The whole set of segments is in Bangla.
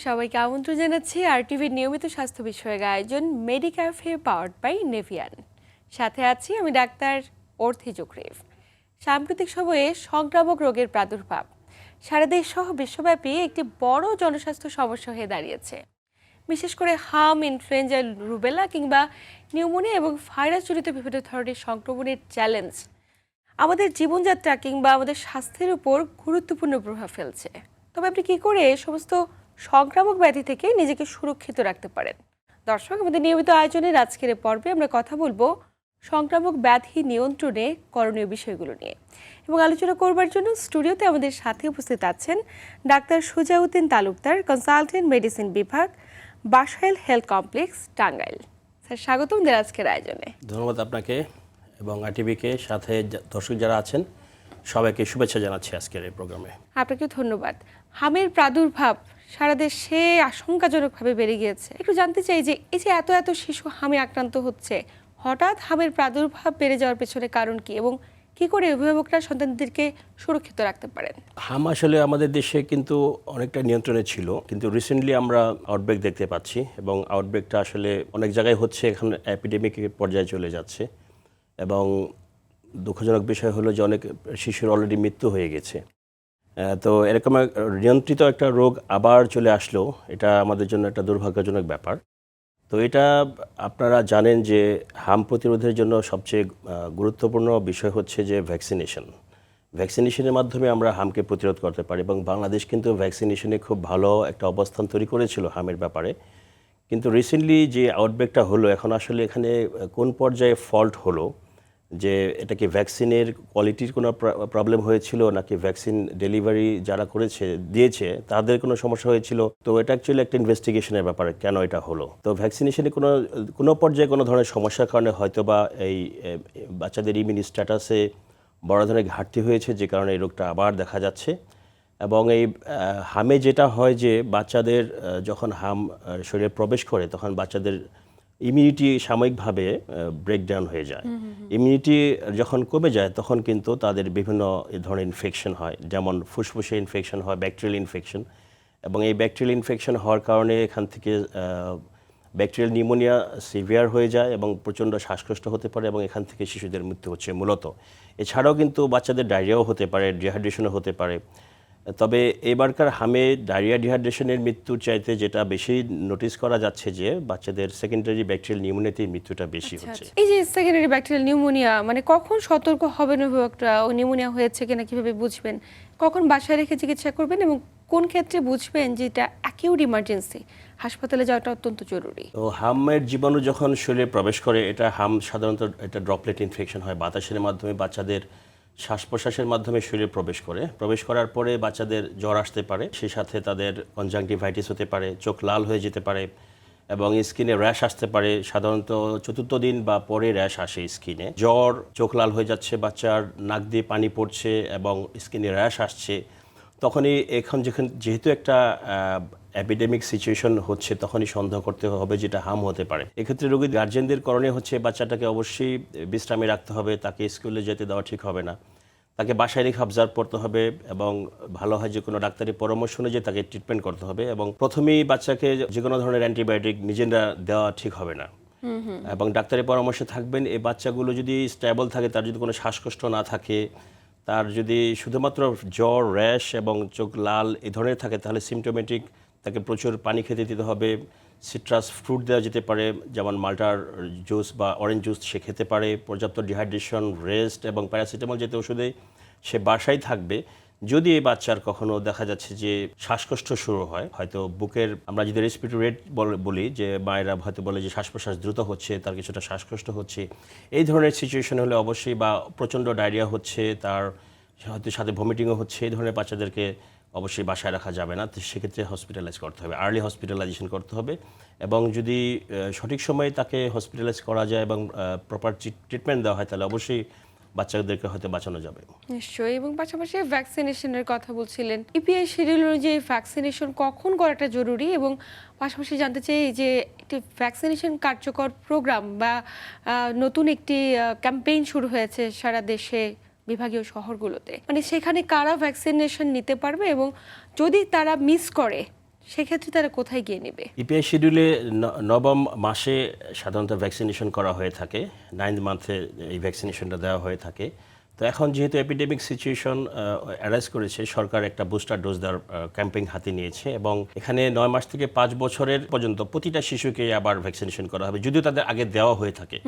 সবাইকে আমন্ত্রণ জানাচ্ছি আরটিভির নিয়মিত স্বাস্থ্য বিষয়ক আয়োজন মেডিক্যাফে পাওয়ার্ড বাই নেভিয়ান। সাথে আছি আমি ডাক্তার অর্থি জোকরিফ। সাম্প্রতিক সময়ে সংক্রামক রোগের প্রাদুর্ভাব সারা দেশ সহ বিশ্বব্যাপী একটি বড় জনস্বাস্থ্য সমস্যা হয়ে দাঁড়িয়েছে। বিশেষ করে হাম, ইনফ্লুয়েঞ্জা, রুবেলা কিংবা নিউমোনিয়া এবং ভাইরাসজনিত বিভিন্ন ধরনের সংক্রমণের চ্যালেঞ্জ আমাদের জীবনযাত্রা কিংবা আমাদের স্বাস্থ্যের উপর গুরুত্বপূর্ণ প্রভাব ফেলছে। তবে আপনি কি করে সমস্ত সংক্রামক ব্যাধি থেকে নিজেকে সুরক্ষিত রাখতে পারেন? দর্শক, আমাদের নিয়মিত আয়োজনের আজকের পর্বে আমরা কথা বলবো সংক্রামক ব্যাধি নিয়ন্ত্রণে করণীয় বিষয়গুলো নিয়ে। এবং আলোচনা করবার জন্য স্টুডিওতে আমাদের সাথে উপস্থিত আছেন doctor Sujauddin Talukdar, consultant medicine বিভাগ, Basail health complex, Tangail. Sir, স্বাগতম আজকের আয়োজনে। ধন্যবাদ আপনাকে এবং আরটিভিকে, সাথে দর্শক যারা আছেন সবাইকে শুভেচ্ছা জানাচ্ছি আজকের এই প্রোগ্রামে। আপনাকে ধন্যবাদ। হামের প্রাদুর্ভাব সারা দেশে আশঙ্কাজনকভাবে বেড়ে গিয়েছে। একটু জানতে চাই যে এই যে এত এত শিশু হামে আক্রান্ত হচ্ছে, হঠাৎ হামের প্রাদুর্ভাব বেড়ে যাওয়ার পেছনে কারণ কি এবং কি করে অভিভাবকরা সন্তানদেরকে সুরক্ষিত রাখতে পারেন? হাম আসলে আমাদের দেশে কিন্তু অনেকটা নিয়ন্ত্রণে ছিল, কিন্তু রিসেন্টলি আমরা আউটব্রেক দেখতে পাচ্ছি এবং আউটব্রেকটা আসলে অনেক জায়গায় হচ্ছে, এখন অ্যাপিডেমিকের পর্যায়ে চলে যাচ্ছে। এবং দুঃখজনক বিষয় হলো যে অনেক শিশুর অলরেডি মৃত্যু হয়ে গেছে। তো এরকম নিয়ন্ত্রিত একটা রোগ আবার চলে আসলো, এটা আমাদের জন্য একটা দুর্ভাগ্যজনক ব্যাপার। তো এটা আপনারা জানেন যে হাম প্রতিরোধের জন্য সবচেয়ে গুরুত্বপূর্ণ বিষয় হচ্ছে যে ভ্যাকসিনেশনের মাধ্যমে আমরা হামকে প্রতিরোধ করতে পারি। এবং বাংলাদেশ কিন্তু ভ্যাকসিনেশনে খুব ভালো একটা অবস্থান তৈরি করেছিল হামের ব্যাপারে। কিন্তু রিসেন্টলি যে আউটব্রেকটা হলো, এখন আসলে এখানে কোন পর্যায়ে ফল্ট হলো, যে এটা কি ভ্যাকসিনের কোয়ালিটির কোনো প্রবলেম হয়েছিল নাকি ভ্যাকসিন ডেলিভারি যারা দিয়েছে তাদের কোনো সমস্যা হয়েছিল, তো এটা অ্যাকচুয়ালি একটা ইনভেস্টিগেশনের ব্যাপারে কেন এটা হলো। তো ভ্যাকসিনেশনে কোনো পর্যায়ে কোনো ধরনের সমস্যার কারণে হয়তো বা এই বাচ্চাদের ইমিউনি স্ট্যাটাসে বড় ধরনের ঘাটতি হয়েছে, যে কারণে এই রোগটা আবার দেখা যাচ্ছে। এবং এই হামে যেটা হয় যে বাচ্চাদের যখন হাম শরীরে প্রবেশ করে তখন বাচ্চাদের ইমিউনিটি সাময়িকভাবে ব্রেকডাউন হয়ে যায়। ইমিউনিটি যখন কমে যায় তখন কিন্তু তাদের বিভিন্ন ধরনের ইনফেকশন হয়, যেমন ফুসফুসে ইনফেকশন হয়, ব্যাকটেরিয়াল ইনফেকশন। এবং এই ব্যাকটেরিয়াল ইনফেকশন হওয়ার কারণে এখান থেকে ব্যাকটেরিয়াল নিউমোনিয়া সিভিয়ার হয়ে যায় এবং প্রচণ্ড শ্বাসকষ্ট হতে পারে এবং এখান থেকে শিশুদের মৃত্যু হচ্ছে মূলত। এছাড়াও কিন্তু বাচ্চাদের ডায়রিয়াও হতে পারে, ডিহাইড্রেশনও হতে পারে। তবে এবারকার হামে ডায়রিয়া, ডিহাইড্রেশনের মৃত্যুর চাইতে যেটা বেশি নোটিস করা যাচ্ছে যে বাচ্চাদের সেকেন্ডারি ব্যাকটেরিয়াল নিউমোনিয়াতে মৃত্যুটা বেশি হচ্ছে। এই যে সেকেন্ডারি ব্যাকটেরিয়াল নিউমোনিয়া, মানে কখন সতর্ক হবেন অভিভাবকরা? ও নিউমোনিয়া হয়েছে কিনা কিভাবে বুঝবেন? কখন বাসায় রেখে চিকিৎসা করবেন এবং কোন ক্ষেত্রে বুঝবেন যে এটা অ্যাকিউট ইমার্জেন্সি, হাসপাতালে যাওয়াটা অত্যন্ত জরুরি? তো হামের জীবাণু যখন শরীরে প্রবেশ করে, এটা হাম সাধারণত এটা ড্রপলেট ইনফেকশন হয়, বাতাসের মাধ্যমে বাচ্চাদের শ্বাস প্রশ্বাসের মাধ্যমে শরীরে প্রবেশ করার পরে বাচ্চাদের জ্বর আসতে পারে, সেই সাথে তাদের কনজাংটিভাইটিস হতে পারে, চোখ লাল হয়ে যেতে পারে এবং স্কিনে র্যাশ আসতে পারে। সাধারণত চতুর্থ দিন বা পরে র্যাশ আসে স্কিনে, জ্বর, চোখ লাল হয়ে যাচ্ছে, বাচ্চার নাক দিয়ে পানি পড়ছে এবং স্কিনে র্যাশ আসছে। তখনই যেহেতু একটা অ্যাপিডেমিক সিচুয়েশন হচ্ছে, তখনই সন্দেহ করতে হবে যেটা হাম হতে পারে। এক্ষেত্রে রোগীর গার্জেনদের করণীয় হচ্ছে বাচ্চাটাকে অবশ্যই বিশ্রামে রাখতে হবে, তাকে স্কুলে যেতে দেওয়া ঠিক হবে না, তাকে বাসায় রেখে অবজার্ভ করতে হবে এবং ভালো হয় যে কোনো ডাক্তারের পরামর্শ অনুযায়ী তাকে ট্রিটমেন্ট করতে হবে। এবং প্রথমেই বাচ্চাকে যে কোনো ধরনের অ্যান্টিবায়োটিক নিজেরা দেওয়া ঠিক হবে না এবং ডাক্তারের পরামর্শে থাকবেন। এই বাচ্চাগুলো যদি স্টেবল থাকে, তার যদি কোনো শ্বাসকষ্ট না থাকে, তার যদি শুধুমাত্র জ্বর, র্যাশ এবং চোখ লাল এই ধরনের থাকে, তাহলে সিমটোমেটিক, তাকে প্রচুর পানি খেতে দিতে হবে। সিট্রাস ফ্রুট দেওয়া যেতে পারে, যেমন মাল্টার জুস বা অরেঞ্জ জুস সে খেতে পারে। পর্যাপ্ত ডিহাইড্রেশন, রেস্ট এবং প্যারাসিটামল জাতীয় ওষুধে সে বাসায় থাকবে। যদি এই বাচ্চার কখনো দেখা যাচ্ছে যে শ্বাসকষ্ট শুরু হয়, হয়তো বুকের, আমরা যদি রেসপিরেটরি রেট বলি, যে মায়েরা হয়তো বলে যে শ্বাস প্রশ্বাস দ্রুত হচ্ছে, তার কিছুটা শ্বাসকষ্ট হচ্ছে, এই ধরনের সিচুয়েশন হলে অবশ্যই, বা প্রচণ্ড ডায়রিয়া হচ্ছে, তার হয়তো সাথে ভমিটিংও হচ্ছে, এই ধরনের বাচ্চাদেরকে অবশ্যই বাসায় রাখা যাবে না। তো সেক্ষেত্রে হসপিটালাইজ করতে হবে, আর্লি হসপিটালাইজেশন করতে হবে। এবং যদি সঠিক সময়ে তাকে হসপিটালাইজ করা যায় এবং প্রপার ট্রিটমেন্ট দেওয়া হয়, তাহলে অবশ্যই বাচ্চাদেরকে হয়তো বাঁচানো যাবে। নিশ্চয়ই। এবং পাশাপাশি ভ্যাকসিনেশনের কথা বলছিলেন, ইপিআই শিডিউল অনুযায়ী ভ্যাকসিনেশন কখন করাটা জরুরি? এবং পাশাপাশি জানতে চাই যে একটি ভ্যাকসিনেশন কার্যকর প্রোগ্রাম বা নতুন একটি ক্যাম্পেইন শুরু হয়েছে সারা দেশে, বিভাগীয় শহরগুলোতে, মানে সেখানে কারা ভ্যাকসিনেশন নিতে পারবে এবং যদি তারা মিস করে সেক্ষেত্রে তারা কোথায় গিয়ে নেবে? ইপিআই শিডিউলে নবম মাসে সাধারণত ভ্যাকসিনেশন করা হয়ে থাকে, 9th মান্থে এই ভ্যাকসিনেশনটা দেওয়া হয়ে থাকে। তো এখন যেহেতু এপিডেমিক সিচুয়েশন অ্যারাইজ করেছে, সরকার একটা বুস্টার ডোজ দেওয়ার ক্যাম্পেইন হাতে নিয়েছে এবং এখানে 9 মাস থেকে 5 বছরের পর্যন্ত প্রতিটা শিশুকে আবার ভ্যাকসিনেশন করা হবে, যদিও তাদের আগে দেওয়া হয়ে থাকে।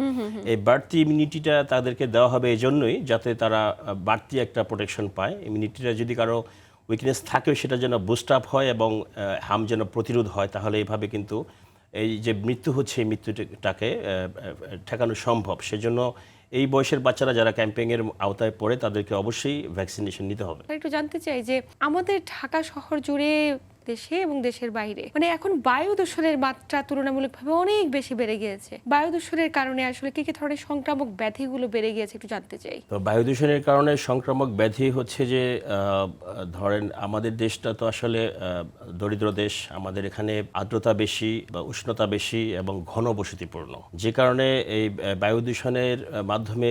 এই বাড়তি ইমিউনিটিটা তাদেরকে দেওয়া হবে এই জন্যই, যাতে তারা বাড়তি একটা প্রোটেকশন পায়। ইমিউনিটিটা যদি কারো উইকনেস থাকেও সেটা যেন বুস্ট আপ হয় এবং হাম যেন প্রতিরোধ হয়, তাহলে এইভাবে কিন্তু এই যে মৃত্যু হচ্ছে এই মৃত্যুটাকে ঠেকানো সম্ভব। সেজন্য এই বয়সের বাচ্চারা যারা ক্যাম্পেইনের আওতায় পড়ে তাদেরকে অবশ্যই ভ্যাকসিনেশন নিতে হবে। একটু জানতে চাই যে আমাদের ঢাকা শহর জুড়ে, দেশে এবং দেশের বাইরে, মানে এখন বায়ু দূষণের মাত্রা তুলনামূলকভাবে অনেক বেশি বেড়ে গিয়েছে। বায়ু দূষণের কারণে আসলে কি কি ধরনের সংক্রামক ব্যাধিগুলো বেড়ে গিয়েছে একটু জানতে চাই। তো বায়ু দূষণের কারণে সংক্রামক ব্যাধি হচ্ছে যে ধরেন আমাদের দেশটা তো আসলে দরিদ্র দেশ, আমাদের এখানে আর্দ্রতা বেশি বা উষ্ণতা বেশি এবং ঘন বসতিপূর্ণ, যে কারণে এই বায়ু দূষণের মাধ্যমে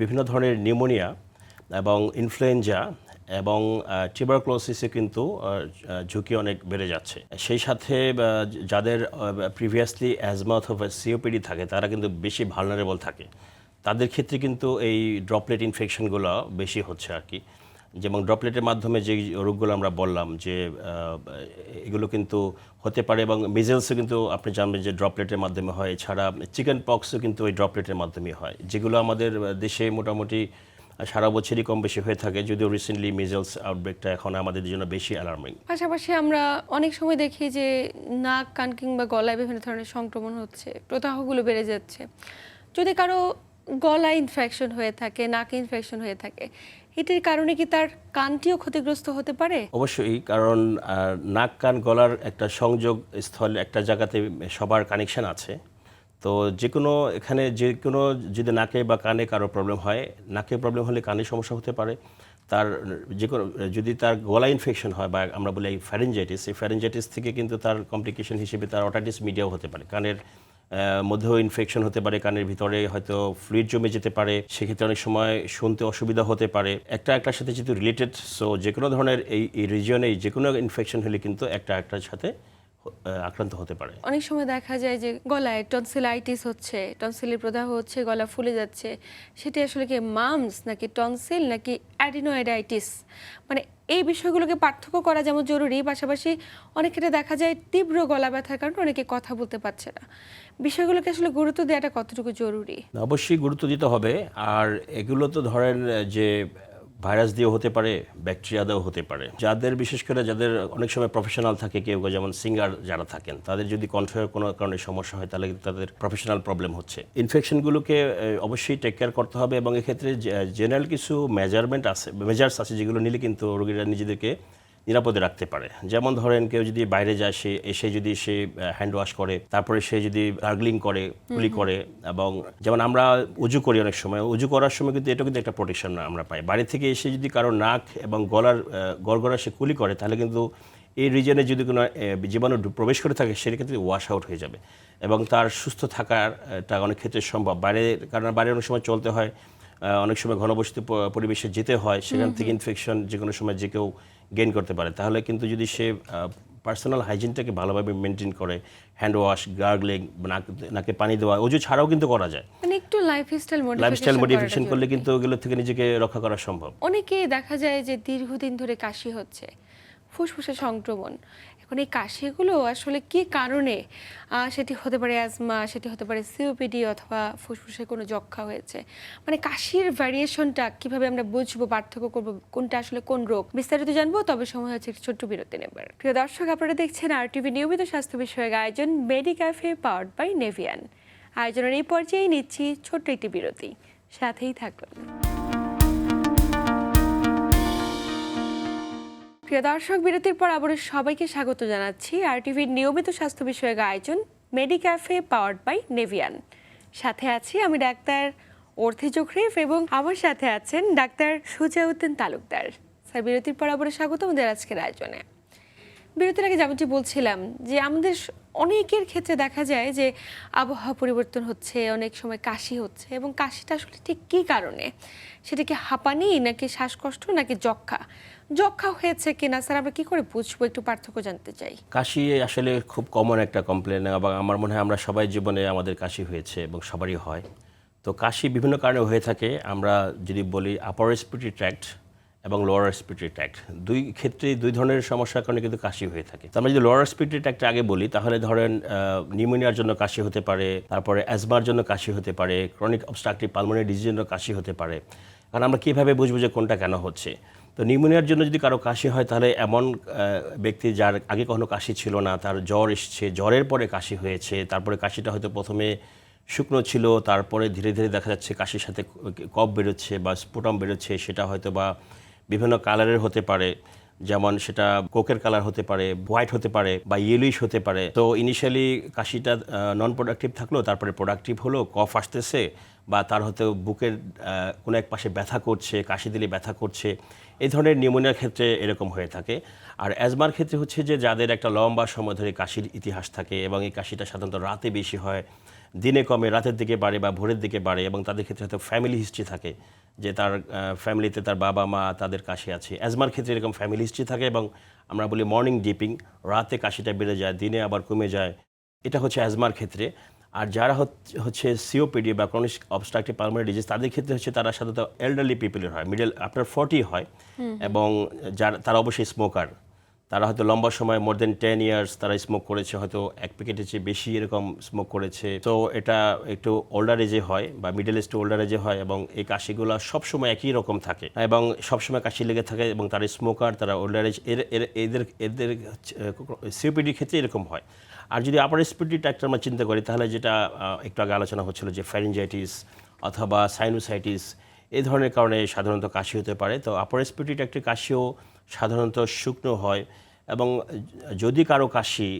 বিভিন্ন ধরনের নিউমোনিয়া এবং ইনফ্লুয়েঞ্জা এবং টিউবারক্লোসিসে কিন্তু ঝুঁকি অনেক বেড়ে যাচ্ছে। সেই সাথে যাদের প্রিভিয়াসলি অ্যাজমা অথবা সিওপিডি থাকে তারা কিন্তু বেশি ভালনারেবল থাকে, তাদের ক্ষেত্রে কিন্তু এই ড্রপলেট ইনফেকশনগুলো বেশি হচ্ছে আর কি। যেমন ড্রপলেটের মাধ্যমে যে রোগগুলো আমরা বললাম যে এগুলো কিন্তু হতে পারে, এবং মিজেলসও কিন্তু আপনি জানবেন যে ড্রপলেটের মাধ্যমে হয়। এছাড়া চিকেন পক্সও কিন্তু ওই ড্রপলেটের মাধ্যমে হয়, যেগুলো আমাদের দেশে মোটামুটি সারা বছরই কম বেশি হয়ে থাকে, যদিও রিসেন্টলি মিজেলস আউটব্রেকটা এখন আমাদের জন্য বেশি অ্যালার্মিং। পাশাপাশি আমরা অনেক সময় দেখি যে নাক, কান কিংবা গলায় বিভিন্ন ধরনের সংক্রমণ হচ্ছে, প্রদাহগুলো বেড়ে যাচ্ছে। যদি কারো গলায় ইনফেকশন হয়ে থাকে, নাকে ইনফেকশন হয়ে থাকে, এটির কারণে কি তার কানটিও ক্ষতিগ্রস্ত হতে পারে? অবশ্যই, কারণ নাক, কান, গলার একটা সংযোগ স্থল, একটা জায়গাতে সবার কানেকশন আছে। তো এখানে যে কোনো যদি নাকে বা কানে কারো প্রবলেম হয়, নাকে প্রবলেম হলে কানে সমস্যা হতে পারে। তার যদি তার গলা ইনফেকশন হয় বা আমরা বলি ফ্যারেঞ্জাইটিস, এই ফ্যারেঞ্জাইটিস থেকে কিন্তু তার কমপ্লিকেশন হিসেবে তার অটাইটিস মিডিয়াও হতে পারে। কানের মধ্যেও ইনফেকশন হতে পারে, কানের ভিতরে হয়তো ফ্লুইড জমে যেতে পারে, সেক্ষেত্রে অনেক সময় শুনতে অসুবিধা হতে পারে। একটার সাথে যেহেতু রিলেটেড, সো যে কোনো ধরনের এই রিজিয়নে যে কোনো ইনফেকশন হলে কিন্তু একটার সাথে আক্রান্ত হতে পারে। অনেক সময় দেখা যায় যে গলায় টনসিলাইটিস হচ্ছে, টনসিলের প্রদাহ হচ্ছে, গলা ফুলে যাচ্ছে। সেটি আসলে কি মামস নাকি টনসিল নাকি অ্যাডিনোয়েডাইটিস? মানে এই বিষয়গুলোকে পার্থক্য করা যেমন জরুরি, পাশাপাশি অনেক ক্ষেত্রে দেখা যায় তীব্র গলা ব্যথার কারণে অনেকে কথা বলতে পারছে না। বিষয়গুলোকে আসলে গুরুত্ব দেওয়াটা কতটুকু জরুরি? অবশ্যই গুরুত্ব দিতে হবে। আর এগুলো তো ধরেন যে ভাইরাস দিয়েও হতে পারে, ব্যাকটেরিয়া দিয়েও হতে পারে। বিশেষ করে যাদের অনেক সময় প্রফেশনাল থাকে, কেউ যেমন সিঙ্গার যারা থাকেন, তাদের যদি কণ্ঠের কোনো কারণে সমস্যা হয় তাহলে কিন্তু তাদের প্রফেশনাল প্রবলেম হচ্ছে। ইনফেকশনগুলোকে অবশ্যই টেক কেয়ার করতে হবে এবং এক্ষেত্রে জেনারেল কিছু মেজার্স আছে যেগুলো নিলে কিন্তু রোগীরা নিজেদেরকে নিরাপদে রাখতে পারে। যেমন ধরেন কেউ যদি বাইরে যায়, সে যদি হ্যান্ড ওয়াশ করে, তারপরে সে যদি গার্গলিং করে, কুলি করে, এবং যেমন আমরা উজু করি, অনেক সময় উজু করার সময় কিন্তু এটা কিন্তু একটা প্রোটেকশন আমরা পাই। বাইরে থেকে এসে যদি কারো নাক এবং গলার গড়গড়া সে কুলি করে, তাহলে কিন্তু এই রিজনে যদি কোনো জীবাণু প্রবেশ করে থাকে, সেক্ষেত্রে ওয়াশ আউট হয়ে যাবে এবং তার সুস্থ থাকাটা অনেক ক্ষেত্রে সম্ভব। কারণ বাইরে অনেক সময় চলতে হয়, অনেক সময় ঘনবসতি পরিবেশে যেতে হয়, সেখান থেকে ইনফেকশন যে কোনো সময় যে কেউ গেইন করতে পারে। তাহলে কিন্তু যদি সে পার্সোনাল হাইজিনটাকে ভালোভাবে মেনটেন করে, হ্যান্ড ওয়াশ, গার্গলিং, নাকে পানি দেওয়া, অজু ছাড়াও কিন্তু করা যায়। মানে একটু লাইফস্টাইল মডিফিকেশন করলে কিন্তু ওগুলো থেকে নিজেকে রক্ষা করা সম্ভব। অনেকেই দেখা যায় যে দীর্ঘদিন ধরে কাশি হচ্ছে, ফুসফুসে সংক্রমণ। এখন এই কাশিগুলো আসলে কি কারণে? সেটি হতে পারে অ্যাজমা, সেটি হতে পারে সিওপিডি, অথবা ফুসফুসে কোনো যক্ষা হয়েছে। মানে কাশির ভ্যারিয়েশনটা কিভাবে আমরা বুঝবো, পার্থক্য করবো কোনটা আসলে কোন রোগ? বিস্তারিত জানবো, তবে সময় হচ্ছে একটি ছোট্ট বিরতি নেবার। প্রিয় দর্শক, আপনারা দেখছেন RTV নিয়মিত স্বাস্থ্য বিষয়ক আয়োজন মেডিক্যাফে, পাওয়ার্ড বাই নেভিয়ান। আয়োজনের এই পর্যায়ে নিচ্ছি ছোট্ট একটি বিরতি, সাথেই থাকুন। প্রিয় দর্শক, বিরতির পর আবারও সবাইকে স্বাগত জানাচ্ছি RTVর নিয়মিত স্বাস্থ্য বিষয়ক আয়োজন মেডিক্যাফে, পাওয়ার্ড বাই নেভিয়ান। সাথে আছি আমি ডাক্তার অর্থি জোখরিফ এবং আমার সাথে আছেন ডাক্তার সুজাউদ্দিন তালুকদার। স্যার, বিরতির পর আবারও স্বাগত আমাদের আজকের আয়োজনে। বিরতির আগে যেমনটি বলছিলাম যে আমাদের অনেকের ক্ষেত্রে দেখা যায় যে আবহাওয়া পরিবর্তন হচ্ছে, অনেক সময় কাশি হচ্ছে, এবং কাশিটা আসলে ঠিক কী কারণে? সেটা কি হাঁপানি, নাকি শ্বাসকষ্ট, নাকি যক্ষ্মা? যক্ষ্মা হয়েছে কিনা স্যার আমরা কি করে বুঝবো, একটু পার্থক্য জানতে চাই। কাশি আসলে খুব কমন একটা কমপ্লেন এবং আমার মনে হয় আমরা সবাই জীবনে আমাদের কাশি হয়েছে এবং সবারই হয়। তো কাশি বিভিন্ন কারণে হয়ে থাকে। আমরা যদি বলি আপার রেসপিরেটরি ট্র্যাক্ট এবং লোয়ার রেসপিরেটরি ট্র্যাক্ট, দুই ক্ষেত্রে দুই ধরনের সমস্যার কারণে কিন্তু কাশি হয়ে থাকে। তো আমরা যদি লোয়ার রেসপিরেটরি ট্র্যাক্টে আগে বলি, তাহলে ধরেন নিউমোনিয়ার জন্য কাশি হতে পারে, তারপরে অ্যাজমার জন্য কাশি হতে পারে, ক্রনিক অবস্ট্রাকটিভ পালমোনারি ডিজিজের জন্য কাশি হতে পারে। কারণ আমরা কীভাবে বুঝবো যে কোনটা কেন হচ্ছে? তো নিউমোনিয়ার জন্য যদি কারো কাশি হয়, তাহলে এমন ব্যক্তি যার আগে কখনো কাশি ছিল না, তার জ্বর এসছে, জ্বরের পরে কাশি হয়েছে, তারপরে কাশিটা হয়তো প্রথমে শুকনো ছিল, তারপরে ধীরে ধীরে দেখা যাচ্ছে কাশির সাথে কফ বেরোচ্ছে বা স্পুটাম বেরোচ্ছে, সেটা হয়তো বা বিভিন্ন কালারের হতে পারে, যেমন সেটা কোকের কালার হতে পারে, হোয়াইট হতে পারে বা ইয়েলোইশ হতে পারে। তো ইনিশিয়ালি কাশিটা নন প্রোডাক্টিভ থাকলো, তারপরে প্রোডাক্টিভ হলো, কফ আসতেছে বা তার হয়তো বুকের কোনো এক পাশে ব্যথা করছে, কাশি দিলে ব্যথা করছে। এই ধরনের নিউমোনিয়ার ক্ষেত্রে এরকম হয়ে থাকে। আর অ্যাজমার ক্ষেত্রে হচ্ছে যে যাদের একটা লম্বা সময় ধরে কাশির ইতিহাস থাকে এবং এই কাশিটা সাধারণত রাতে বেশি হয়, দিনে কমে, রাতের দিকে বাড়ে বা ভোরের দিকে বাড়ে, এবং তাদের ক্ষেত্রে হয়তো ফ্যামিলি হিস্ট্রি থাকে যে তার ফ্যামিলিতে তার বাবা মা তাদের কাশি আছে। অ্যাজমার ক্ষেত্রে এরকম ফ্যামিলি হিস্ট্রি থাকে এবং আমরা বলি মর্নিং ডিপিং, রাতে কাশিটা বেড়ে যায়, দিনে আবার কমে যায়। এটা হচ্ছে অ্যাজমার ক্ষেত্রে। আর যারা হচ্ছে সিওপিডি বা ক্রনিক অবস্ট্রাকটিভ পালমোনারি ডিজিজ, তাদের ক্ষেত্রে হচ্ছে তারা সাধারণত এল্ডারলি পিপলের হয়, মিডল আফটার 40 হয়, এবং তারা অবশ্যই স্মোকার। তারা হয়তো লম্বা সময় মোর দেন 10 ইয়ার্স তারা স্মোক করেছে, হয়তো এক প্যাকেটের চেয়ে বেশি এরকম স্মোক করেছে। তো এটা একটু ওল্ডার এজে হয় বা মিডল এজ টু ওল্ডার এজে হয়, এবং এই কাশিগুলো সবসময় একই রকম থাকে এবং সবসময় কাশি লেগে থাকে, এবং তারা স্মোকার, তারা ওল্ডার এজ, এদের সিওপিডির ক্ষেত্রে এরকম হয়। আর যদি আপার রেসপিরেটরি ট্র্যাক্ট আমরা চিন্তা করি, তাহলে যেটা একটু আগে আলোচনা হচ্ছিল যে ফ্যারিঞ্জাইটিস অথবা সাইনোসাইটিস, এই ধরনের কারণে সাধারণত কাশি হতে পারে। তো আপার রেসপিরেটরি ট্র্যাক্টের কাশিও সাধারণত শুকনো হয়, এবং যদি কারো কাশি,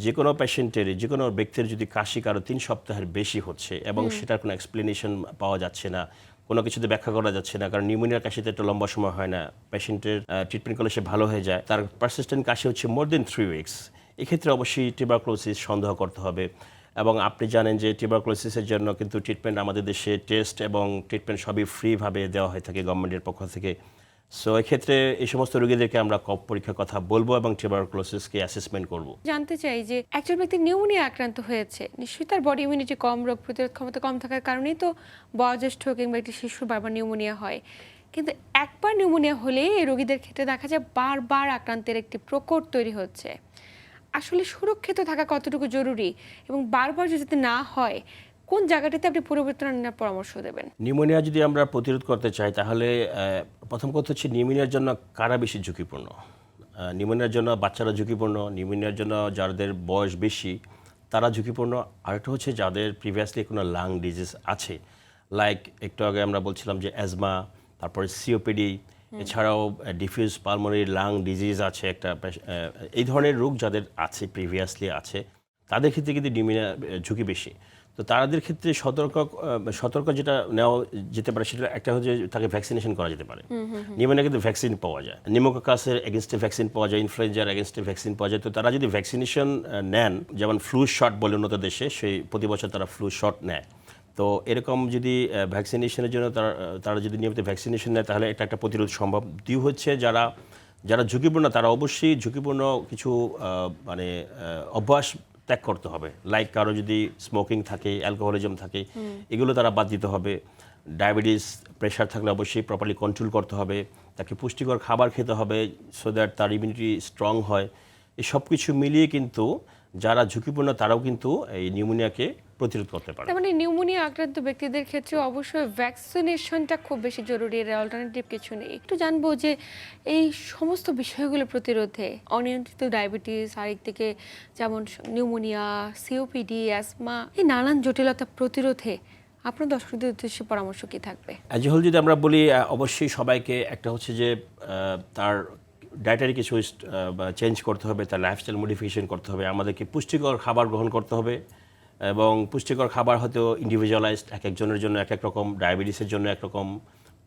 যে কোনো পেশেন্টের, যে কোনো ব্যক্তির যদি কাশি কারো 3 সপ্তাহের বেশি হচ্ছে এবং সেটার কোনো এক্সপ্লেনেশন পাওয়া যাচ্ছে না, কোনো কিছুতে ব্যাখ্যা করা যাচ্ছে না, কারণ নিউমোনিয়ার কাশিতে একটা লম্বা সময় হয় না, পেশেন্টের ট্রিটমেন্ট করলে সে ভালো হয়ে যায়, তার পারসিস্টেন্ট কাশি হচ্ছে মোর দেন 3 উইকস, এক্ষেত্রে অবশ্যই টিউবারকুলোসিস সন্দেহ করতে হবে। এবং আপনি জানেন যে টিউবারকুলোসিসের জন্য কিন্তু ট্রিটমেন্ট আমাদের দেশে টেস্ট এবং ট্রিটমেন্ট সবই ফ্রিভাবে দেওয়া হয়ে থাকে গভর্নমেন্টের পক্ষ থেকে। সো এক্ষেত্রে এই সমস্ত রোগীদেরকে আমরা কফ পরীক্ষার কথা বলবো এবং টিউবারকুলোসিসকে অ্যাসেসমেন্ট করব। জানতে চাই যে একজন ব্যক্তি নিউমোনিয়া আক্রান্ত হয়েছে, নিশ্চয়ই তার বডি ইমিউনিটি কম, রোগ প্রতিরোধ ক্ষমতা কম থাকার কারণেই তো বয়োজ্যেষ্ঠ কিংবা একটি শিশুর বারবার নিউমোনিয়া হয়। কিন্তু একবার নিউমোনিয়া হলে এই রোগীদের ক্ষেত্রে দেখা যায় বারবার আক্রান্তের একটি প্রকট তৈরি হচ্ছে। আসলে সুরক্ষিত থাকা কতটুকু জরুরি, এবং বারবার যদি না হয় কোন জায়গাটাতে আপনি পরিবর্তন আনার পরামর্শ দেবেন? নিউমোনিয়া যদি আমরা প্রতিরোধ করতে চাই, তাহলে প্রথম কথা হচ্ছে নিউমোনিয়ার জন্য কারা বেশি ঝুঁকিপূর্ণ। নিউমোনিয়ার জন্য বাচ্চারা ঝুঁকিপূর্ণ, নিউমোনিয়ার জন্য যাদের বয়স বেশি তারা ঝুঁকিপূর্ণ। আরেকটা হচ্ছে যাদের প্রিভিয়াসলি কোনো লাং ডিজিজ আছে, লাইক একটু আগে আমরা বলছিলাম যে অ্যাজমা, তারপরে সিওপিডি, এছাড়াও ডিফিউজ পালমোনারি লাং ডিজিজ আছে একটা, এই ধরনের রোগ যাদের আছে, প্রিভিয়াসলি আছে, তাদের ক্ষেত্রে কিন্তু নিউমোনিয়া ঝুঁকি বেশি। তো তাদের ক্ষেত্রে সতর্ক যেটা নেওয়া যেতে পারে, সেটা একটা হচ্ছে তাকে ভ্যাকসিনেশন করা যেতে পারে। নিউমোনিয়া কিন্তু ভ্যাকসিন পাওয়া যায়, নিউমোককাসের এগেনস্টে ভ্যাকসিন পাওয়া যায়, ইনফ্লুয়েঞ্জার এগেনস্টে ভ্যাকসিন পাওয়া যায়। তো তারা যদি ভ্যাকসিনেশন নেন, যেমন ফ্লু শট বলে উন্নত দেশে, সেই প্রতি বছর তারা ফ্লু শট নেয়। তো এরকম যদি ভ্যাকসিনেশনের জন্য তারা যদি নিয়মিত ভ্যাকসিনেশন নেয়, তাহলে এটা একটা প্রতিরোধ সম্ভব। দুই হচ্ছে যারা ঝুঁকিপূর্ণ, তারা অবশ্যই ঝুঁকিপূর্ণ কিছু অভ্যাস ত্যাগ করতে হবে। লাইক কারো যদি স্মোকিং থাকে, অ্যালকোহলিজম থাকে, এগুলো তারা বাদ দিতে হবে। ডায়াবেটিস, প্রেশার থাকলে অবশ্যই প্রপারলি কন্ট্রোল করতে হবে। তাকে পুষ্টিকর খাবার খেতে হবে সো দ্যাট তার ইমিউনিটি স্ট্রং হয়। এই সব কিছু মিলিয়ে কিন্তু যারা ঝুঁকিপূর্ণ তারাও কিন্তু এই নিউমোনিয়াকে প্রতিরোধ করতে পারে। তার মানে নিউমোনিয়া আক্রান্ত ব্যক্তিদের ক্ষেত্রে অবশ্যই ভ্যাকসিনেশনটা খুব বেশি জরুরি, এর অল্টারনেটিভ কিছু নেই। একটু জানবো যে এই সমস্ত বিষয়গুলো প্রতিরোধে, অনিয়ন্ত্রিত ডায়াবেটিস, আরেক থেকে যেমন নিউমোনিয়া, সিওপিডি, অ্যাজমা, এই নানান জটিলতা প্রতিরোধে আপনার দর্শকদের উদ্দেশ্যে পরামর্শ কি থাকবে? অ্যাজ এ হোল যদি আমরা বলি, অবশ্যই সবাইকে একটা হচ্ছে যে তার ডায়েটারি কিছু চেঞ্জ করতে হবে, তার লাইফস্টাইল মডিফিকেশন করতে হবে, আমাদেরকে পুষ্টিকর খাবার গ্রহণ করতে হবে। এবং পুষ্টিকর খাবার হয়তো ইন্ডিভিজুয়ালাইজড, এক একজনের জন্য এক এক রকম, ডায়াবেটিসের জন্য একরকম,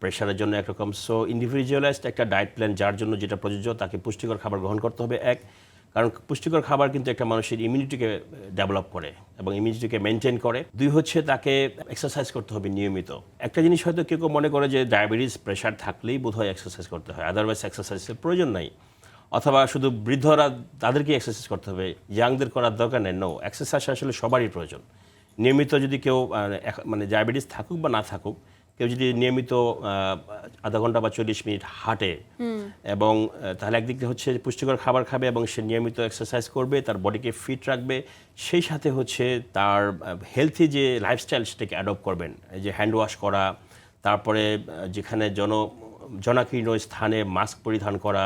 প্রেশারের জন্য একরকম। সো ইন্ডিভিজুয়ালাইজড একটা ডায়েট প্ল্যান, যার জন্য যেটা প্রযোজ্য, তাকে পুষ্টিকর খাবার গ্রহণ করতে হবে। এক, কারণ পুষ্টিকর খাবার কিন্তু একটা মানুষের ইমিউনিটিকে ডেভেলপ করে এবং ইমিউনিটিকে মেনটেন করে। 2 হচ্ছে তাকে এক্সারসাইজ করতে হবে নিয়মিত। একটা জিনিস হয়তো কেউ কেউ মনে করে যে ডায়াবেটিস প্রেশার থাকলেই বোধহয় এক্সারসাইজ করতে হয়, আদারওয়াইজ এক্সারসাইজের প্রয়োজন নাই, অথবা শুধু বৃদ্ধরা তাদেরকে এক্সারসাইজ করতে হবে, ইয়াংদের করার দরকার নেই। নো, এক্সারসাইজ আসলে সবারই প্রয়োজন। নিয়মিত যদি কেউ মানে ডায়াবেটিস থাকুক বা না থাকুক, কেউ যদি নিয়মিত আধা ঘন্টা বা 40 মিনিট হাঁটে এবং তাহলে একদিক দিয়ে হচ্ছে পুষ্টিকর খাবার খাবে এবং সে নিয়মিত এক্সারসাইজ করবে, তার বডিকে ফিট রাখবে, সেই সাথে হচ্ছে তার হেলথি যে লাইফস্টাইল সেটাকে অ্যাডপ্ট করবেন। এই যে হ্যান্ড ওয়াশ করা, তারপরে যেখানে জনাকীর্ণ স্থানে মাস্ক পরিধান করা,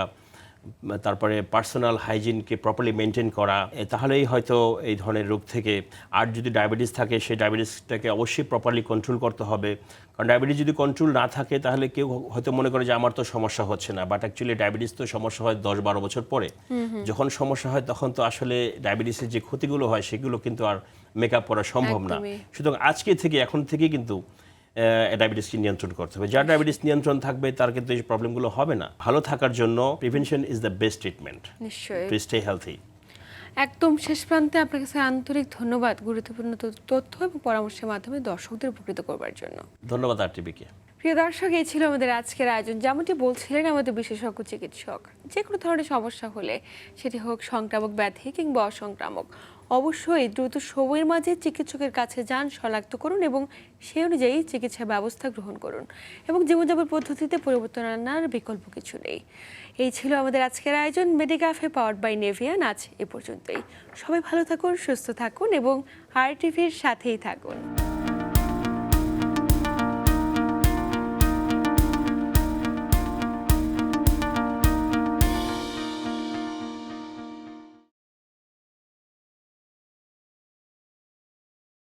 তারপরে পার্সোনাল হাইজিনকে প্রপারলি মেনটেন করা, তাহলেই হয়তো এই ধরনের রোগ থেকে, আর যদি ডায়াবেটিস থাকে সেই ডায়াবেটিসটাকে অবশ্যই প্রপারলি কন্ট্রোল করতে হবে। কারণ ডায়াবেটিস যদি কন্ট্রোল না থাকে তাহলে কেউ হয়তো মনে করে যে আমার তো সমস্যা হচ্ছে না, বাট অ্যাকচুয়ালি ডায়াবেটিস তো সমস্যা হয় 10-12 বছর পরে। যখন সমস্যা হয় তখন তো আসলে ডায়াবেটিসের যে ক্ষতিগুলো হয় সেগুলো কিন্তু আর মেকআপ করা সম্ভব না। সুতরাং এখন থেকে কিন্তু ডায়াবেটিসকে নিয়ন্ত্রণ করতে হবে। যার ডায়াবেটিস নিয়ন্ত্রণ থাকবে তার কিন্তু এই প্রবলেমগুলো হবে না। ভালো থাকার জন্য prevention is the best treatment. নিশ্চয়ই। To stay healthy. একদম শেষ প্রান্তে আপনার কাছে আন্তরিক ধন্যবাদ গুরুত্বপূর্ণ তথ্য এবং পরামর্শের মাধ্যমে দর্শকদের উপকৃত করবার জন্য। ধন্যবাদ আরটিভিকে। প্রিয় দর্শক, এই ছিল আমাদের আজকের আয়োজন। যেমনটি বলছিলেন আমাদের বিশেষজ্ঞ চিকিৎসক, যে কোনো ধরনের সমস্যা হলে সেটি হোক সংক্রামক ব্যাধি কিংবা অসংক্রামক, অবশ্যই দ্রুত সময়ের মাঝে চিকিৎসকের কাছে যান, শনাক্ত করুন এবং সেই অনুযায়ী চিকিৎসা ব্যবস্থা গ্রহণ করুন এবং জীবনযাপন পদ্ধতিতে পরিবর্তন আনার বিকল্প কিছু নেই। এই ছিল আমাদের আজকের আয়োজন, মেডিক্যাফে পাওয়ার্ড বাই নেভিয়ান। আজ এ পর্যন্তই। সবাই ভালো থাকুন, সুস্থ থাকুন এবং আরটিভির সাথেই থাকুন।